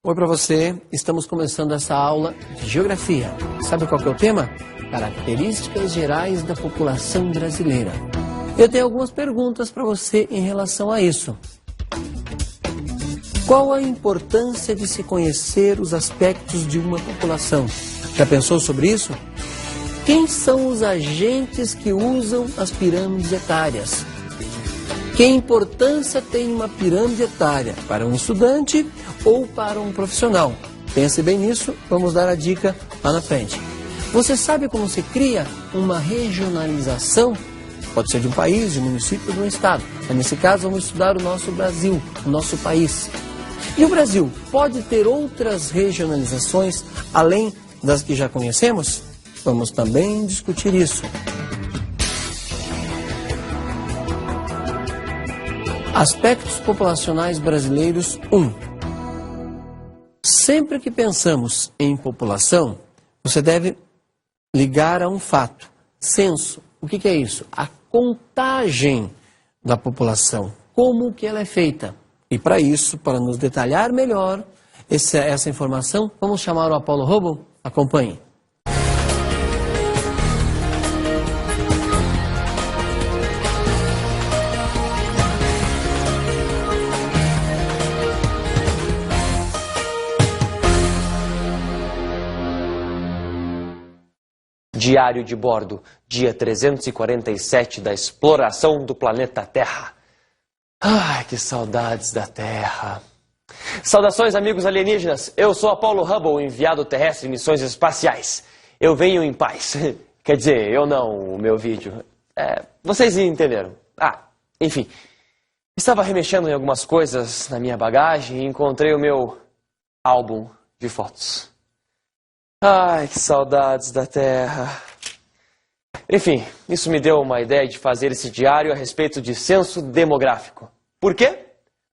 Oi para você, estamos começando essa aula de Geografia. Sabe qual que é o tema? Características gerais da população brasileira. Eu tenho algumas perguntas para você em relação a isso. Qual a importância de se conhecer os aspectos de uma população? Já pensou sobre isso? Quem são os agentes que usam as pirâmides etárias? Que importância tem uma pirâmide etária para um estudante ou para um profissional? Pense bem nisso, vamos dar a dica lá na frente. Você sabe como se cria uma regionalização? Pode ser de um país, de um município, de um estado. Mas nesse caso vamos estudar o nosso Brasil, o nosso país. E o Brasil pode ter outras regionalizações além das que já conhecemos? Vamos também discutir isso. Aspectos populacionais brasileiros 1. Sempre que pensamos em população, você deve ligar a um fato. Censo. O que é isso? A contagem da população. Como que ela é feita? E para isso, para nos detalhar melhor essa informação, vamos chamar o Apollo Hubble? Acompanhe. Diário de bordo, dia 347 da exploração do planeta Terra. Ai, que saudades da Terra. Saudações, amigos alienígenas. Eu sou Apollo Hubble, enviado terrestre em missões espaciais. Eu venho em paz. Quer dizer, eu não, o meu vídeo. Vocês entenderam. Enfim. Estava remexendo em algumas coisas na minha bagagem e encontrei o meu álbum de fotos. Ai, que saudades da Terra. Enfim, isso me deu uma ideia de fazer esse diário a respeito de censo demográfico. Por quê?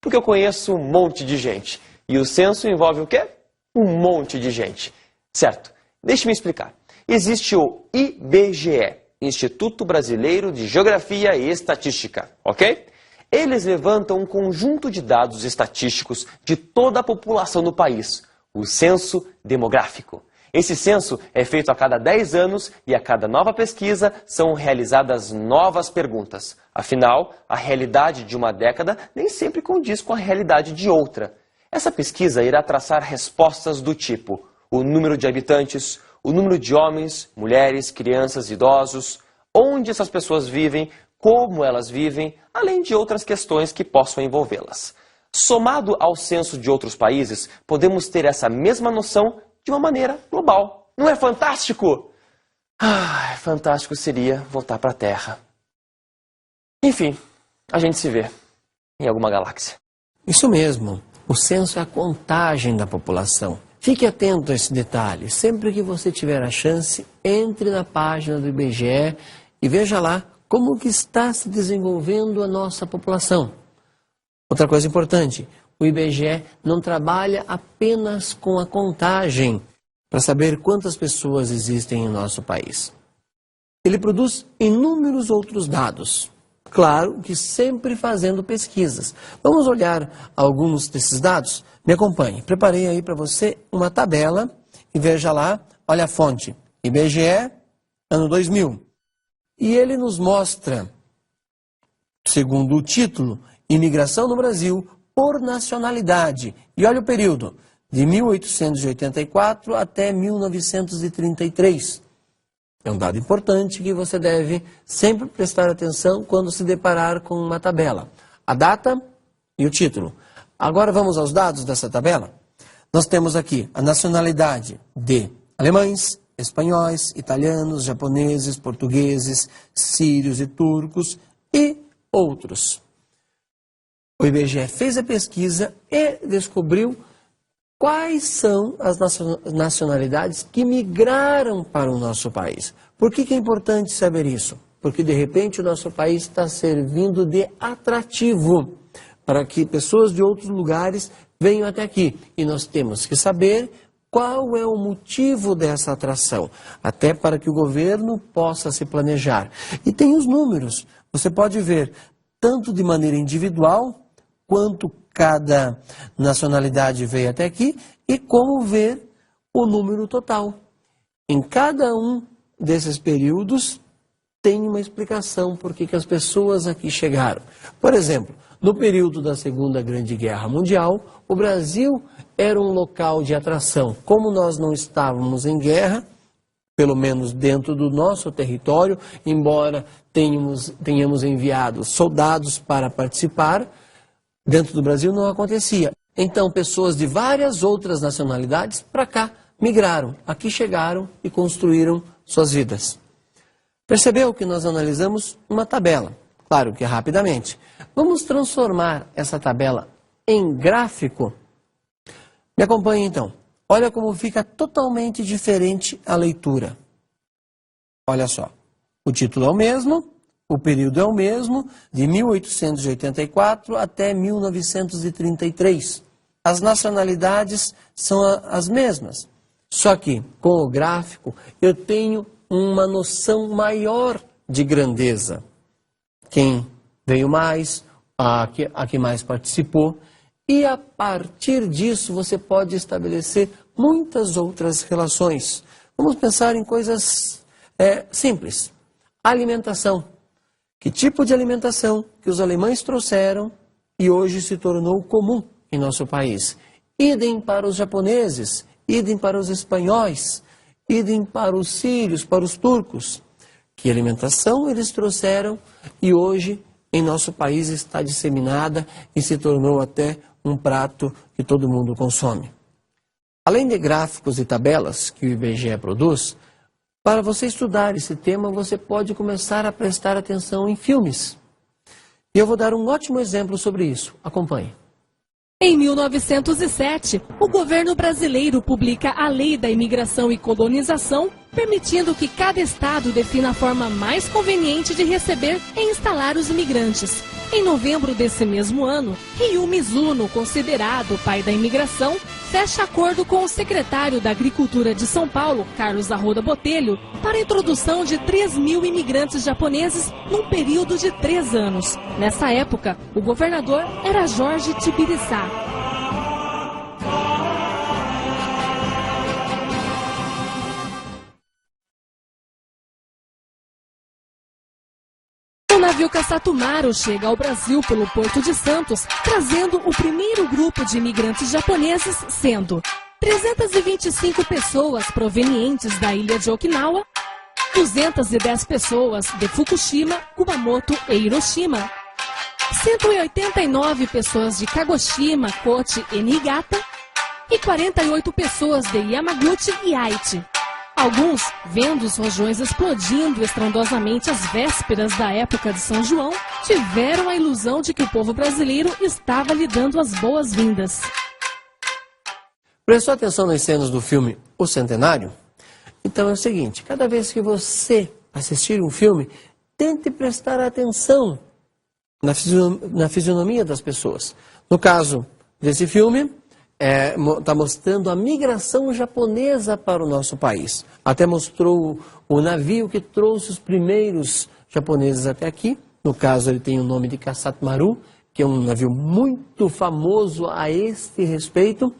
Porque eu conheço um monte de gente. E o censo envolve o quê? Um monte de gente. Certo, deixe-me explicar. Existe o IBGE, Instituto Brasileiro de Geografia e Estatística, ok? Eles levantam um conjunto de dados estatísticos de toda a população do país, o censo demográfico. Esse censo é feito a cada 10 anos e a cada nova pesquisa são realizadas novas perguntas. Afinal, a realidade de uma década nem sempre condiz com a realidade de outra. Essa pesquisa irá traçar respostas do tipo o número de habitantes, o número de homens, mulheres, crianças, idosos, onde essas pessoas vivem, como elas vivem, além de outras questões que possam envolvê-las. Somado ao censo de outros países, podemos ter essa mesma noção de uma maneira global. Não é fantástico? Fantástico seria voltar para a Terra. Enfim, a gente se vê em alguma galáxia. Isso mesmo. O censo é a contagem da população. Fique atento a esse detalhe. Sempre que você tiver a chance, entre na página do IBGE e veja lá como que está se desenvolvendo a nossa população. Outra coisa importante, o IBGE não trabalha apenas com a contagem para saber quantas pessoas existem em nosso país. Ele produz inúmeros outros dados. Claro que sempre fazendo pesquisas. Vamos olhar alguns desses dados? Me acompanhe. Preparei aí para você uma tabela e veja lá, olha a fonte, IBGE, ano 2000. E ele nos mostra, segundo o título, Imigração no Brasil por nacionalidade. E olha o período, de 1884 até 1933. É um dado importante que você deve sempre prestar atenção quando se deparar com uma tabela. A data e o título. Agora vamos aos dados dessa tabela. Nós temos aqui a nacionalidade de alemães, espanhóis, italianos, japoneses, portugueses, sírios e turcos e outros. O IBGE fez a pesquisa e descobriu quais são as nacionalidades que migraram para o nosso país. Por que é importante saber isso? Porque, de repente, o nosso país está servindo de atrativo para que pessoas de outros lugares venham até aqui. E nós temos que saber qual é o motivo dessa atração, até para que o governo possa se planejar. E tem os números. Você pode ver tanto de maneira individual quanto cada nacionalidade veio até aqui e como ver o número total. Em cada um desses períodos tem uma explicação por que as pessoas aqui chegaram. Por exemplo, no período da Segunda Grande Guerra Mundial, o Brasil era um local de atração. Como nós não estávamos em guerra, pelo menos dentro do nosso território, embora tenhamos enviado soldados para participar, dentro do Brasil não acontecia. Então, pessoas de várias outras nacionalidades para cá migraram, aqui chegaram e construíram suas vidas. Percebeu que nós analisamos uma tabela? Claro que rapidamente. Vamos transformar essa tabela em gráfico? Me acompanhe então. Olha como fica totalmente diferente a leitura. Olha só, o título é o mesmo, o período é o mesmo, de 1884 até 1933. As nacionalidades são as mesmas, só que com o gráfico eu tenho uma noção maior de grandeza. Quem veio mais, a que mais participou. E a partir disso você pode estabelecer muitas outras relações. Vamos pensar em coisas simples. Alimentação. Que tipo de alimentação que os alemães trouxeram e hoje se tornou comum em nosso país? Idem para os japoneses, idem para os espanhóis, idem para os sírios, para os turcos. Que alimentação eles trouxeram e hoje em nosso país está disseminada e se tornou até um prato que todo mundo consome. Além de gráficos e tabelas que o IBGE produz, para você estudar esse tema, você pode começar a prestar atenção em filmes. E eu vou dar um ótimo exemplo sobre isso. Acompanhe. Em 1907, o governo brasileiro publica a Lei da Imigração e Colonização, permitindo que cada estado defina a forma mais conveniente de receber e instalar os imigrantes. Em novembro desse mesmo ano, Ryu Mizuno, considerado o pai da imigração, fecha acordo com o secretário da Agricultura de São Paulo, Carlos Arruda Botelho, para a introdução de 3.000 imigrantes japoneses num período de 3 anos. Nessa época, o governador era Jorge Tibiriçá. O navio Kasatomaru chega ao Brasil pelo Porto de Santos, trazendo o primeiro grupo de imigrantes japoneses, sendo 325 pessoas provenientes da ilha de Okinawa, 210 pessoas de Fukushima, Kumamoto e Hiroshima, 189 pessoas de Kagoshima, Kochi e Niigata e 48 pessoas de Yamaguchi e Aichi. Alguns, vendo os rojões explodindo estrondosamente às vésperas da época de São João, tiveram a ilusão de que o povo brasileiro estava lhe dando as boas-vindas. Prestou atenção nas cenas do filme O Centenário? Então é o seguinte, cada vez que você assistir um filme, tente prestar atenção na fisionomia das pessoas. No caso desse filme, está mostrando a migração japonesa para o nosso país. Até mostrou o navio que trouxe os primeiros japoneses até aqui. No caso, ele tem o nome de Kasatomaru, que é um navio muito famoso a este respeito.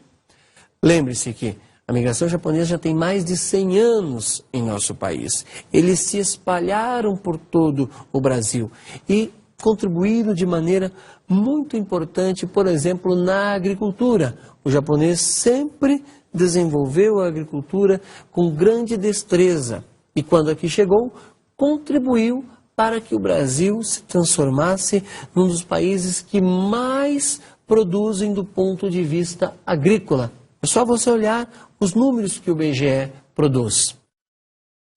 Lembre-se que a migração japonesa já tem mais de 100 anos em nosso país. Eles se espalharam por todo o Brasil e contribuíram de maneira muito importante, por exemplo, na agricultura. O japonês sempre desenvolveu a agricultura com grande destreza e quando aqui chegou, contribuiu para que o Brasil se transformasse num dos países que mais produzem do ponto de vista agrícola. É só você olhar os números que o IBGE produz.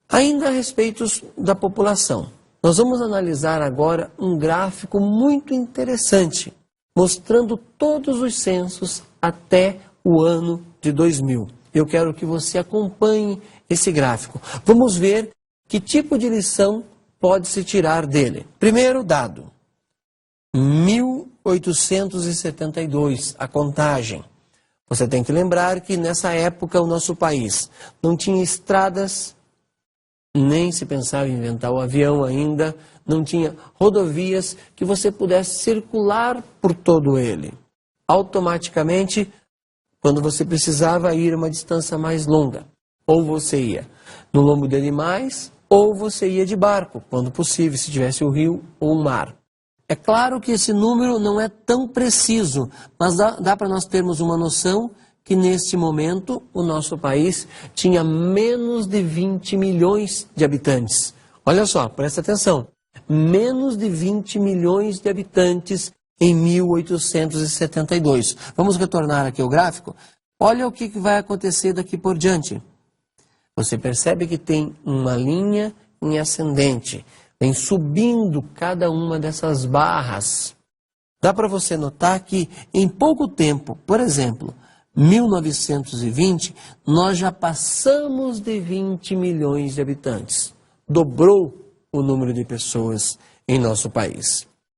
Ainda a respeito da população. Nós vamos analisar agora um gráfico muito interessante, mostrando todos os censos até o ano de 2000. Eu quero que você acompanhe esse gráfico. Vamos ver que tipo de lição pode se tirar dele. Primeiro dado, 1872, a contagem. Você tem que lembrar que nessa época o nosso país não tinha estradas, Nem se pensava em inventar o avião ainda, não tinha rodovias que você pudesse circular por todo ele. Automaticamente, quando você precisava ir a uma distância mais longa, ou você ia no lombo de animais, ou você ia de barco, quando possível, se tivesse o rio ou o mar. É claro que esse número não é tão preciso, mas dá para nós termos uma noção que neste momento o nosso país tinha menos de 20 milhões de habitantes. Olha só, presta atenção, menos de 20 milhões de habitantes em 1872. Vamos retornar aqui ao gráfico? Olha o que vai acontecer daqui por diante. Você percebe que tem uma linha em ascendente, vem subindo cada uma dessas barras. Dá para você notar que em pouco tempo, por exemplo, 1920, nós já passamos de 20 milhões de habitantes. Dobrou o número de pessoas em nosso país.